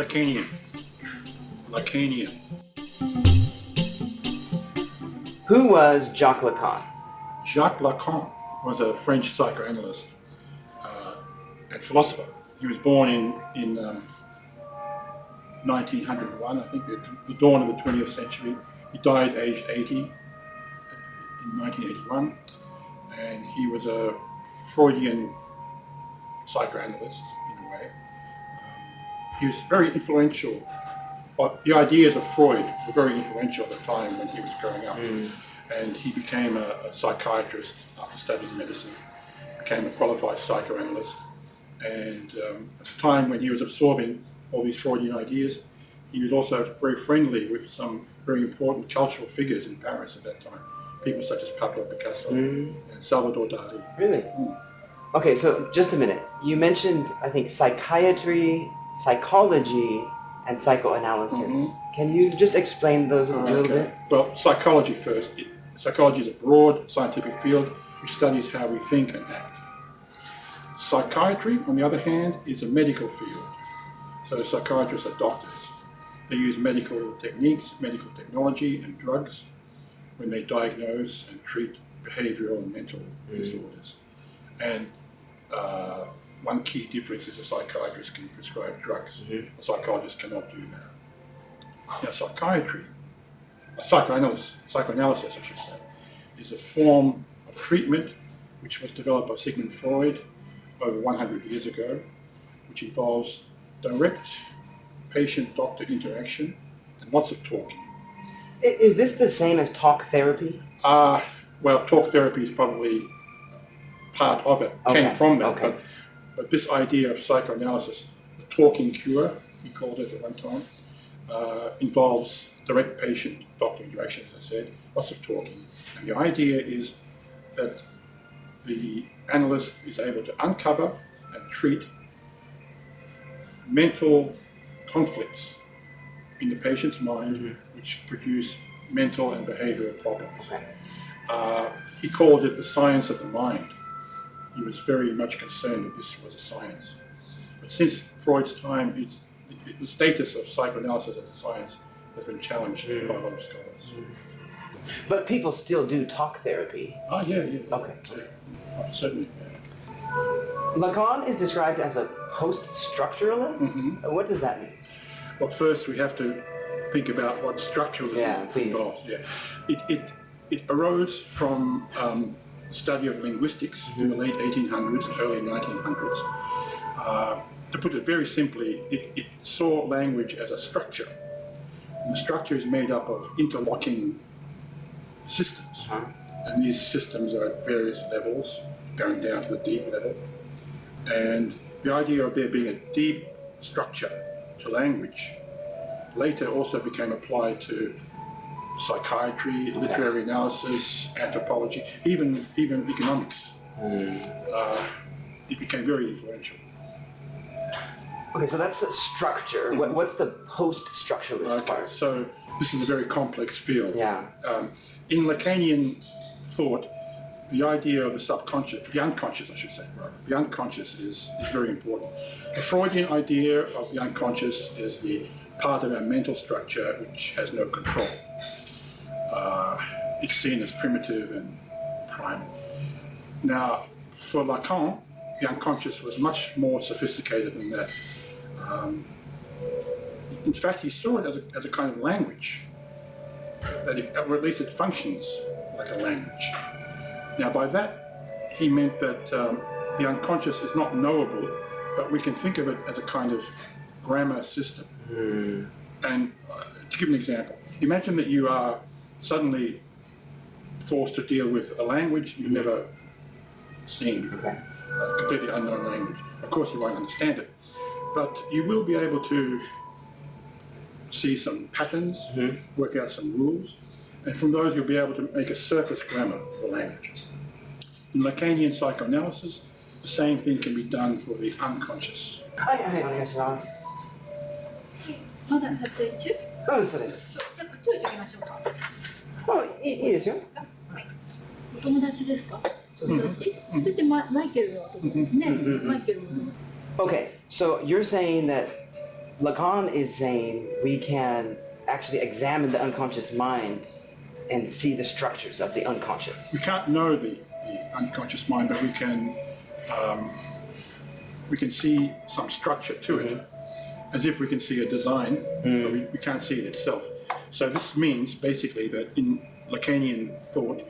Lacanian. Lacanian. Who was Jacques Lacan? Jacques Lacan was a French psychoanalyst and philosopher. He was born in 1901, I think, the dawn of the 20th century. He died aged 80 in 1981, and he was a Freudian psychoanalyst in a way. He was very influential. But the ideas of Freud were very influential at the time when he was growing up. And he became a psychiatrist after studying medicine, became a qualified psychoanalyst. And at the time when he was absorbing all these Freudian ideas, he was also very friendly with some very important cultural figures in Paris at that time. People such as Pablo, Picasso, and Salvador Dali. Really? Okay, so just a minute. You mentioned, I think, psychiatry, psychology, and psychoanalysis. Can you just explain those a little bit? Well, psychology first. Psychology is a broad scientific field which studies how we think and act. Psychiatry, on the other hand, is a medical field. So psychiatrists are doctors. They use medical techniques, medical technology, and drugs when they diagnose and treat behavioral and mental disorders. And one key difference is a psychiatrist can prescribe drugs. A psychologist cannot do that. Now, psychoanalysis, I should say, is a form of treatment which was developed by Sigmund Freud over 100 years ago, which involves direct patient-doctor interaction and lots of talking. Is this the same as talk therapy? Well, talk therapy is probably part of it, came from that. But this idea of psychoanalysis, the talking cure, he called it at one time, involves direct patient-doctor interaction, as I said, lots of talking. And the idea is that the analyst is able to uncover and treat mental conflicts in the patient's mind which produce mental and behavioral problems. He called it the science of the mind. He was very much concerned that this was a science. But since Freud's time, the status of psychoanalysis as a science has been challenged by a lot of scholars. But people still do talk therapy. Yeah. Okay. Yeah. Certainly. Yeah. Lacan is described as a post-structuralist? What does that mean? Well, first we have to think about what structuralism involves. It arose from the study of linguistics in the late 1800s, early 1900s. To put it very simply, it saw language as a structure. And the structure is made up of interlocking systems. And these systems are at various levels, going down to the deep level. And the idea of there being a deep structure to language later also became applied to psychiatry, literary analysis, anthropology, even economics. It became very influential. Okay, so that's a structure. What's the post-structuralist part? So this is a very complex field. Yeah. In Lacanian thought, the idea of the subconscious, the unconscious I should say, rather, the unconscious is very important. The Freudian idea of the unconscious is the part of our mental structure which has no control. It's seen as primitive and primal. Now, for Lacan, the unconscious was much more sophisticated than that. In fact, he saw it as a kind of language, or at least it functions like a language. Now, by that, he meant that the unconscious is not knowable, but we can think of it as a kind of grammar system. And to give an example, imagine that you are suddenly forced to deal with a language you've never seen before, a completely unknown language. Of course, you won't understand it, but you will be able to see some patterns, work out some rules, and from those you'll be able to make a surface grammar of the language. In Lacanian psychoanalysis, the same thing can be done for the unconscious. お願いします。まだ撮影中？そうです。じゃあこっち置いておきましょうか。いいですよ。はい。お友達ですか？私？そしてマイケルのお友達ね。マイケルのお友達。Okay, so you're saying that Lacan is saying we can actually examine the unconscious mind and see the structures of the unconscious. We can't know the unconscious mind, but we can see some structure to it, as if we can see a design, but we can't see it itself. So this means basically that in Lacanian thought,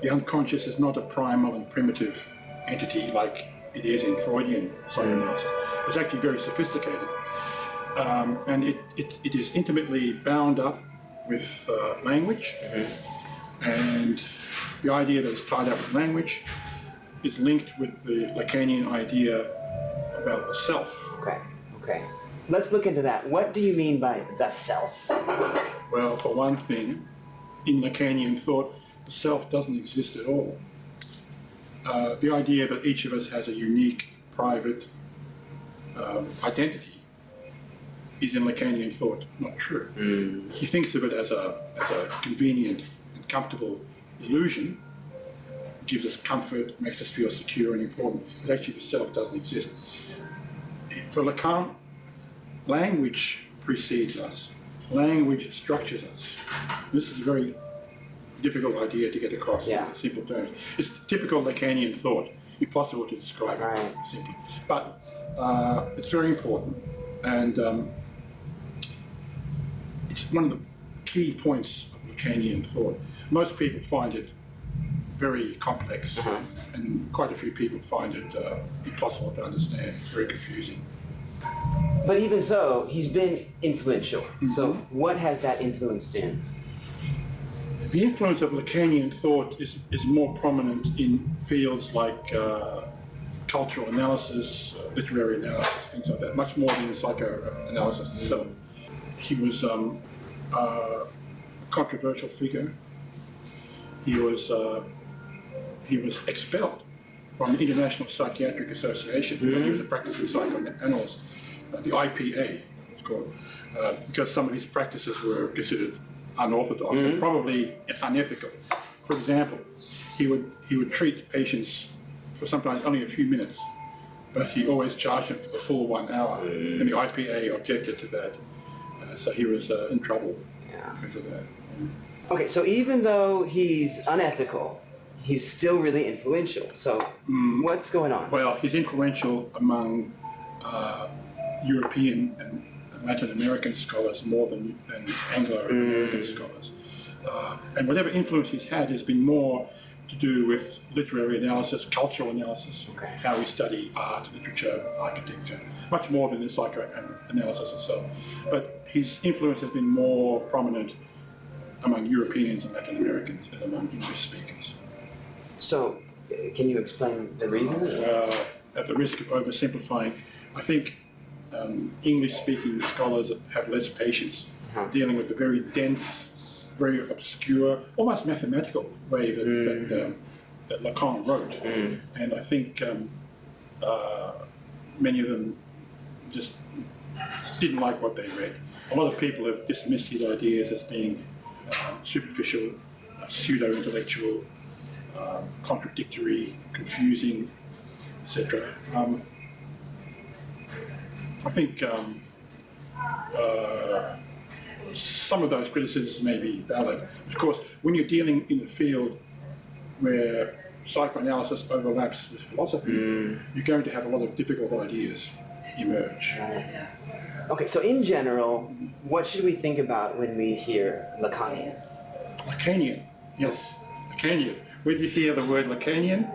the unconscious is not a primal and primitive entity like it is in Freudian psychoanalysis. It's actually very sophisticated, and it is intimately bound up with language, and the idea that it's tied up with language is linked with the Lacanian idea about the self. Okay. Let's look into that. What do you mean by the self? Well, for one thing, in Lacanian thought, the self doesn't exist at all. The idea that each of us has a unique, private identity is in Lacanian thought not true. He thinks of it as a convenient and comfortable illusion. It gives us comfort, makes us feel secure and important, but actually the self doesn't exist. For Lacan, language precedes us. Language structures us. This is a very difficult idea to get across in simple terms. It's typical Lacanian thought. Impossible to describe it simply. But it's very important, and it's one of the key points of Lacanian thought. Most people find it very complex, and quite a few people find it impossible to understand, very confusing. But even so, he's been influential. So what has that influence been? The influence of Lacanian thought is more prominent in fields like cultural analysis, literary analysis, things like that, much more than psychoanalysis itself. He was a controversial figure. He was expelled from the International Psychiatric Association when he was a practicing psychoanalyst, the IPA, it's called, because some of his practices were considered unorthodox and probably unethical. For example, he would treat patients for sometimes only a few minutes, but he always charged them for the full 1 hour, and the IPA objected to that. So he was in trouble because of that. Okay, so even though he's unethical, he's still really influential. So what's going on? Well, he's influential among European and Latin American scholars more than Anglo-American scholars. And whatever influence he's had has been more to do with literary analysis, cultural analysis, how we study art, literature, architecture, much more than the psychoanalysis itself. But his influence has been more prominent among Europeans and Latin Americans than among English speakers. So, can you explain the reason? At the risk of oversimplifying, I think English-speaking scholars have less patience dealing with the very dense, very obscure, almost mathematical way that Lacan wrote. And I think many of them just didn't like what they read. A lot of people have dismissed his ideas as being superficial, pseudo-intellectual, contradictory, confusing, etc. I think some of those criticisms may be valid. Of course, when you're dealing in a field where psychoanalysis overlaps with philosophy, you're going to have a lot of difficult ideas emerge. Okay, so in general, what should we think about when we hear Lacanian? Lacanian, yes, Lacanian. When you hear the word Lacanian,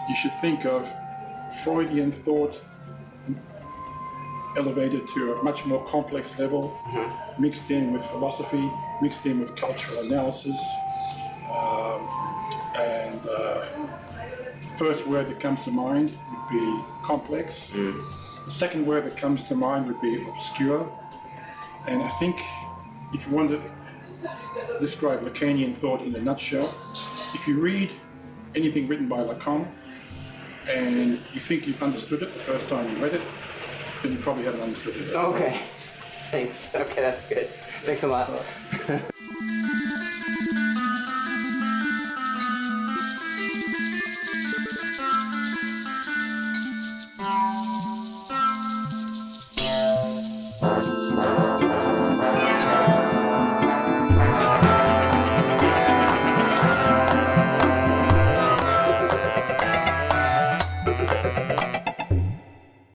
you should think of Freudian thought elevated to a much more complex level, mixed in with philosophy, mixed in with cultural analysis, and the first word that comes to mind would be complex. The second word that comes to mind would be obscure. And I think if you want to describe Lacanian thought in a nutshell, if you read anything written by Lacan and you think you've understood it the first time you read it, then you probably haven't understood it. Okay, thanks. Okay, that's good. Thanks a lot.